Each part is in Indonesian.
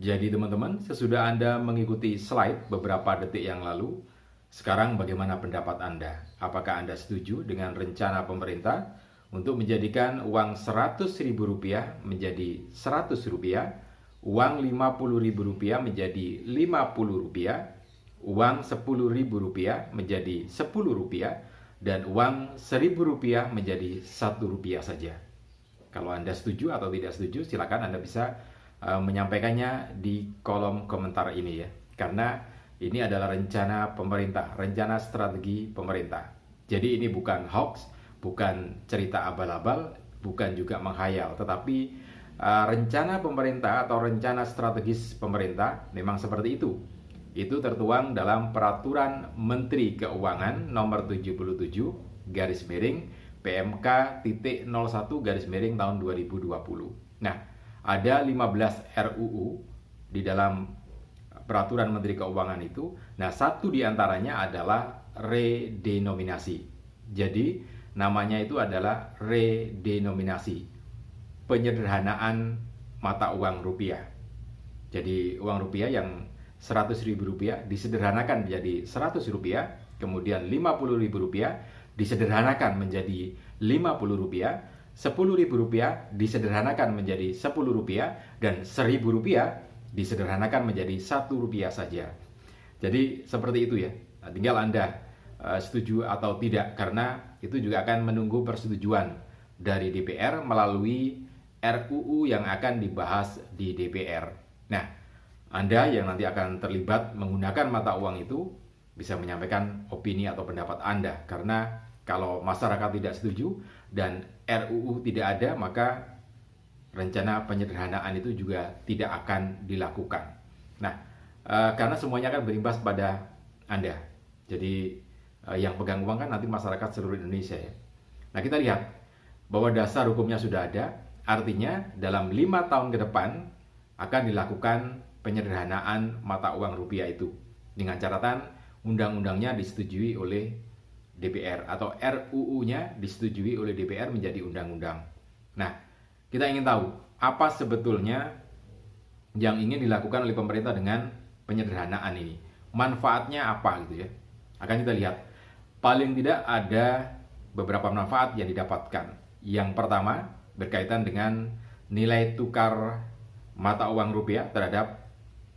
Jadi teman-teman, sesudah Anda mengikuti slide beberapa detik yang lalu, sekarang bagaimana pendapat Anda? Apakah Anda setuju dengan rencana pemerintah untuk menjadikan uang Rp100.000 menjadi Rp100, uang Rp50.000 menjadi Rp50, uang Rp10.000 menjadi Rp10, dan uang Rp1.000 menjadi Rp1 saja? Kalau Anda setuju atau tidak setuju, silakan Anda bisa menyampaikannya di kolom komentar ini ya. Karena ini adalah rencana pemerintah, rencana strategi pemerintah. Jadi ini bukan hoax, bukan cerita abal-abal, bukan juga menghayal, tetapi rencana pemerintah atau rencana strategis pemerintah memang seperti itu. Itu tertuang dalam Peraturan Menteri Keuangan nomor 77 garis miring PMK.01 garis miring tahun 2020. Nah, ada 15 RUU di dalam Peraturan Menteri Keuangan itu. Nah, satu di antaranya adalah redenominasi. Jadi, namanya itu adalah redenominasi, penyederhanaan mata uang rupiah. Jadi, uang rupiah yang Rp100.000 disederhanakan menjadi Rp100, kemudian Rp50.000 disederhanakan menjadi Rp50, Rp10.000 disederhanakan menjadi Rp10, dan Rp1.000 disederhanakan menjadi Rp1 saja. Jadi seperti itu ya. Nah, tinggal Anda setuju atau tidak, karena itu juga akan menunggu persetujuan dari DPR melalui RUU yang akan dibahas di DPR. Nah, Anda yang nanti akan terlibat menggunakan mata uang itu bisa menyampaikan opini atau pendapat Anda, karena kalau masyarakat tidak setuju dan RUU tidak ada, maka rencana penyederhanaan itu juga tidak akan dilakukan. Nah, karena semuanya akan berimbas pada Anda. Jadi yang pegang uang kan nanti masyarakat seluruh Indonesia ya. Nah, kita lihat bahwa dasar hukumnya sudah ada, artinya dalam 5 tahun ke depan akan dilakukan penyederhanaan mata uang rupiah itu, dengan catatan undang-undangnya disetujui oleh DPR atau RUU-nya disetujui oleh DPR menjadi undang-undang. Nah, kita ingin tahu apa sebetulnya yang ingin dilakukan oleh pemerintah dengan penyederhanaan ini. Manfaatnya apa gitu ya. Akan kita lihat. Paling tidak ada beberapa manfaat yang didapatkan. Yang pertama, berkaitan dengan nilai tukar mata uang rupiah terhadap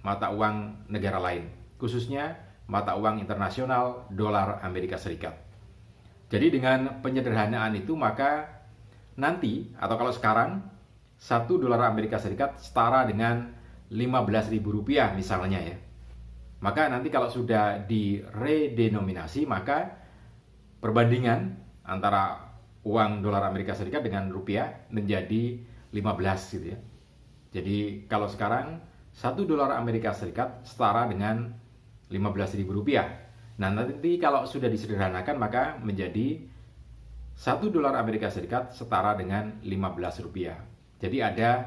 mata uang negara lain, khususnya mata uang internasional dolar Amerika Serikat. Jadi dengan penyederhanaan itu, maka nanti, atau kalau sekarang, $1 Amerika Serikat setara dengan Rp15.000 misalnya ya. Maka nanti kalau sudah diredenominasi, maka perbandingan antara uang dolar Amerika Serikat dengan rupiah menjadi 15 gitu ya. Jadi kalau sekarang $1 Amerika Serikat setara dengan Rp15.000. Nah, nanti kalau sudah disederhanakan, maka menjadi $1 Amerika Serikat setara dengan Rp15. Jadi ada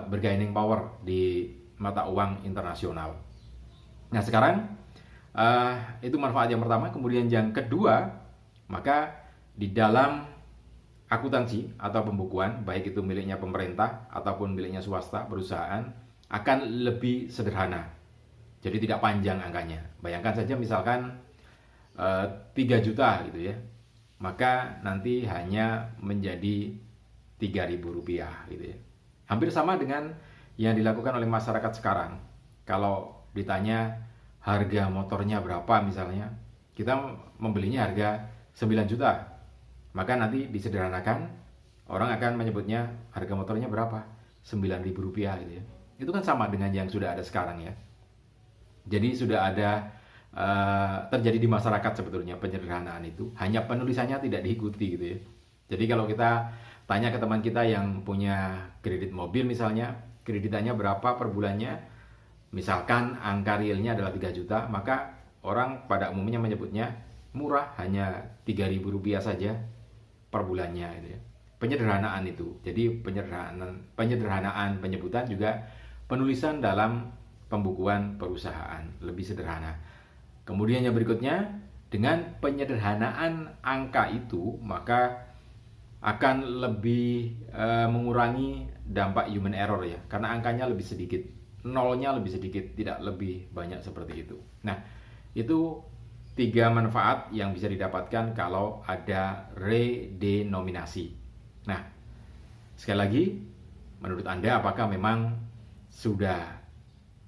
bargaining power di mata uang internasional. Nah, sekarang itu manfaat yang pertama. Kemudian yang kedua, maka di dalam akuntansi atau pembukuan, baik itu miliknya pemerintah ataupun miliknya swasta, perusahaan, akan lebih sederhana. Jadi tidak panjang angkanya. Bayangkan saja misalkan 3 juta gitu ya, maka nanti hanya menjadi Rp3.000 gitu ya. Hampir sama dengan yang dilakukan oleh masyarakat sekarang. Kalau ditanya harga motornya berapa misalnya, kita membelinya harga 9 juta, maka nanti disederhanakan, orang akan menyebutnya harga motornya berapa? Rp9.000 gitu ya. Itu kan sama dengan yang sudah ada sekarang ya. Jadi sudah ada terjadi di masyarakat sebetulnya penyederhanaan itu, hanya penulisannya tidak diikuti gitu ya. Jadi kalau kita tanya ke teman kita yang punya kredit mobil misalnya, kreditannya berapa per bulannya, misalkan angka realnya adalah 3 juta, maka orang pada umumnya menyebutnya murah, hanya Rp3.000 saja per bulannya gitu ya. Penyederhanaan itu. Jadi penyederhanaan penyebutan juga penulisan dalam pembukuan perusahaan lebih sederhana. Kemudian yang berikutnya, dengan penyederhanaan angka itu, maka akan lebih mengurangi dampak human error ya, karena angkanya lebih sedikit. nolnya lebih sedikit, tidak lebih banyak seperti itu. Nah, itu 3 manfaat yang bisa didapatkan kalau ada redenominasi. Nah, sekali lagi, menurut Anda apakah memang sudah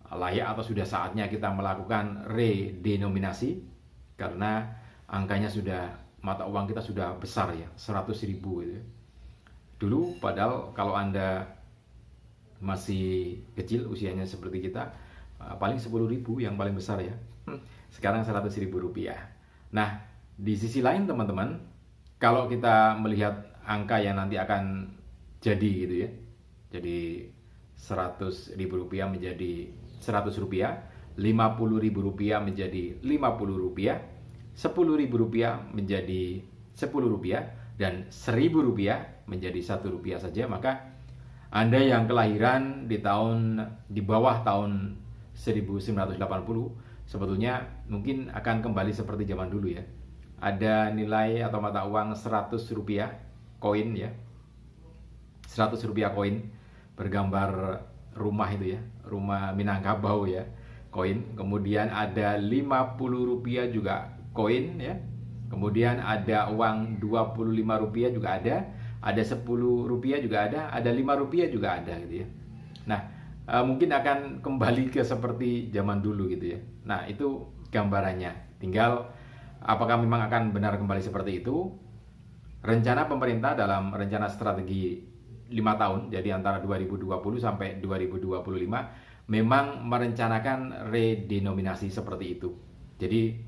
layak atau sudah saatnya kita melakukan redenominasi? Karena angkanya sudah, mata uang kita sudah besar ya, 100.000 gitu ya. Dulu padahal kalau Anda masih kecil usianya seperti kita, paling 10.000 yang paling besar ya. Sekarang 100.000 rupiah. Nah, di sisi lain teman-teman, kalau kita melihat angka yang nanti akan jadi gitu ya, jadi 100.000 rupiah menjadi 100 rupiah, 50.000 rupiah menjadi 50 rupiah, 10.000 rupiah menjadi 10 rupiah, dan 1.000 rupiah menjadi 1 rupiah saja. Maka Anda yang kelahiran di bawah tahun 1980 sebetulnya mungkin akan kembali seperti zaman dulu ya. Ada nilai atau mata uang 100 rupiah koin ya, 100 rupiah koin bergambar rumah itu ya, rumah Minangkabau ya, koin. Kemudian ada 50 rupiah juga koin ya. Kemudian ada uang 25 rupiah juga ada 10 rupiah juga ada 5 rupiah juga ada gitu ya. Nah, mungkin akan kembali ke seperti zaman dulu gitu ya. Nah, itu gambarannya. Tinggal apakah memang akan benar kembali seperti itu? Rencana pemerintah dalam rencana strategi 5 tahun, jadi antara 2020 sampai 2025 memang merencanakan redenominasi seperti itu. Jadi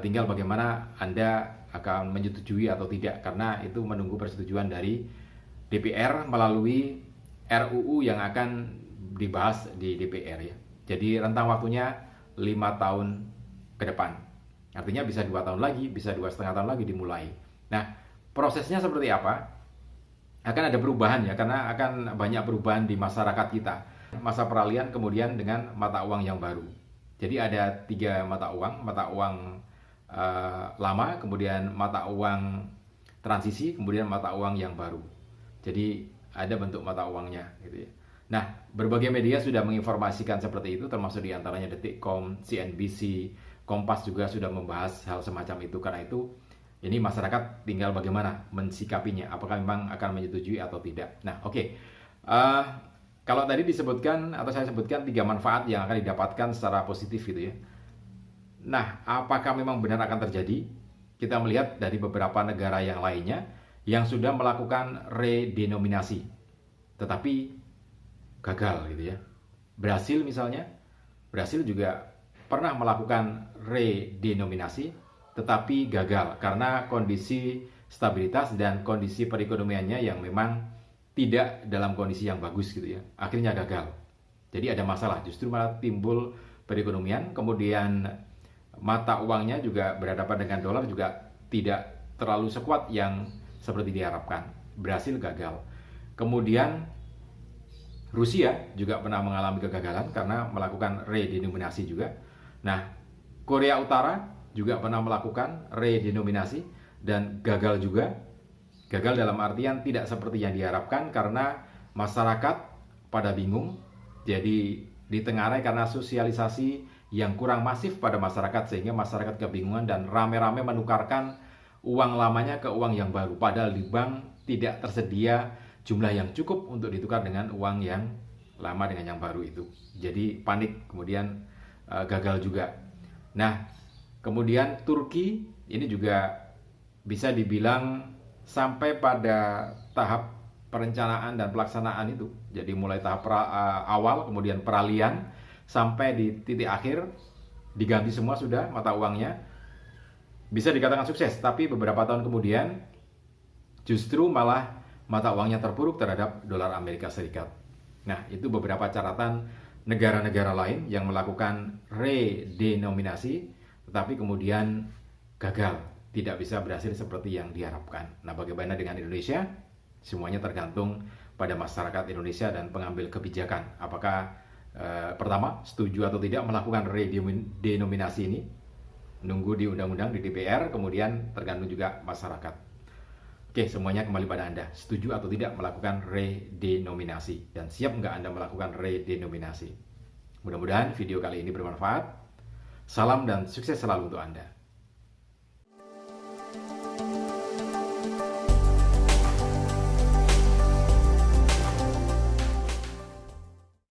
tinggal bagaimana Anda akan menyetujui atau tidak, karena itu menunggu persetujuan dari DPR melalui RUU yang akan dibahas di DPR ya. Jadi rentang waktunya 5 tahun ke depan. Artinya bisa 2 tahun lagi, bisa 2,5 tahun lagi dimulai. Nah, prosesnya seperti apa? Akan ada perubahan ya, karena akan banyak perubahan di masyarakat kita. Masa peralihan kemudian dengan mata uang yang baru. Jadi ada 3 mata uang lama, kemudian mata uang transisi, kemudian mata uang yang baru. Jadi ada bentuk mata uangnya gitu ya. Nah, berbagai media sudah menginformasikan seperti itu, termasuk diantaranya Detikcom, CNBC, Kompas juga sudah membahas hal semacam itu. Karena itu ini masyarakat tinggal bagaimana mensikapinya, apakah memang akan menyetujui atau tidak. Nah, oke. Kalau tadi disebutkan atau saya sebutkan 3 manfaat yang akan didapatkan secara positif gitu ya. Nah, apakah memang benar akan terjadi? Kita melihat dari beberapa negara yang lainnya yang sudah melakukan redenominasi, tetapi gagal gitu ya. Brasil misalnya, Brasil juga pernah melakukan redenominasi, tetapi gagal karena kondisi stabilitas dan kondisi perekonomiannya yang memang tidak dalam kondisi yang bagus gitu ya. Akhirnya gagal. Jadi ada masalah, justru malah timbul perekonomian, kemudian mata uangnya juga berhadapan dengan dolar juga tidak terlalu sekuat yang seperti diharapkan. Brasil gagal. Kemudian Rusia juga pernah mengalami kegagalan karena melakukan redenominasi juga. Nah, Korea Utara juga pernah melakukan redenominasi dan gagal juga. Gagal dalam artian tidak seperti yang diharapkan karena masyarakat pada bingung. Jadi ditengarai karena sosialisasi yang kurang masif pada masyarakat, sehingga masyarakat kebingungan dan rame-rame menukarkan uang lamanya ke uang yang baru, padahal di bank tidak tersedia jumlah yang cukup untuk ditukar dengan uang yang lama dengan yang baru itu. Jadi panik, kemudian gagal juga. Nah, kemudian Turki ini juga bisa dibilang sampai pada tahap perencanaan dan pelaksanaan itu. Jadi mulai tahap awal, kemudian peralihan, sampai di titik akhir diganti semua sudah mata uangnya. Bisa dikatakan sukses, tapi beberapa tahun kemudian justru malah mata uangnya terpuruk terhadap dolar Amerika Serikat. Nah, itu beberapa catatan negara-negara lain yang melakukan redenominasi, tetapi kemudian gagal, tidak bisa berhasil seperti yang diharapkan. Nah, bagaimana dengan Indonesia? Semuanya tergantung pada masyarakat Indonesia dan pengambil kebijakan. Apakah pertama, setuju atau tidak melakukan redenominasi ini? Nunggu di undang-undang di DPR, kemudian tergantung juga masyarakat. Oke, semuanya kembali pada Anda. Setuju atau tidak melakukan redenominasi? Dan siap nggak Anda melakukan redenominasi? Mudah-mudahan video kali ini bermanfaat. Salam dan sukses selalu untuk Anda.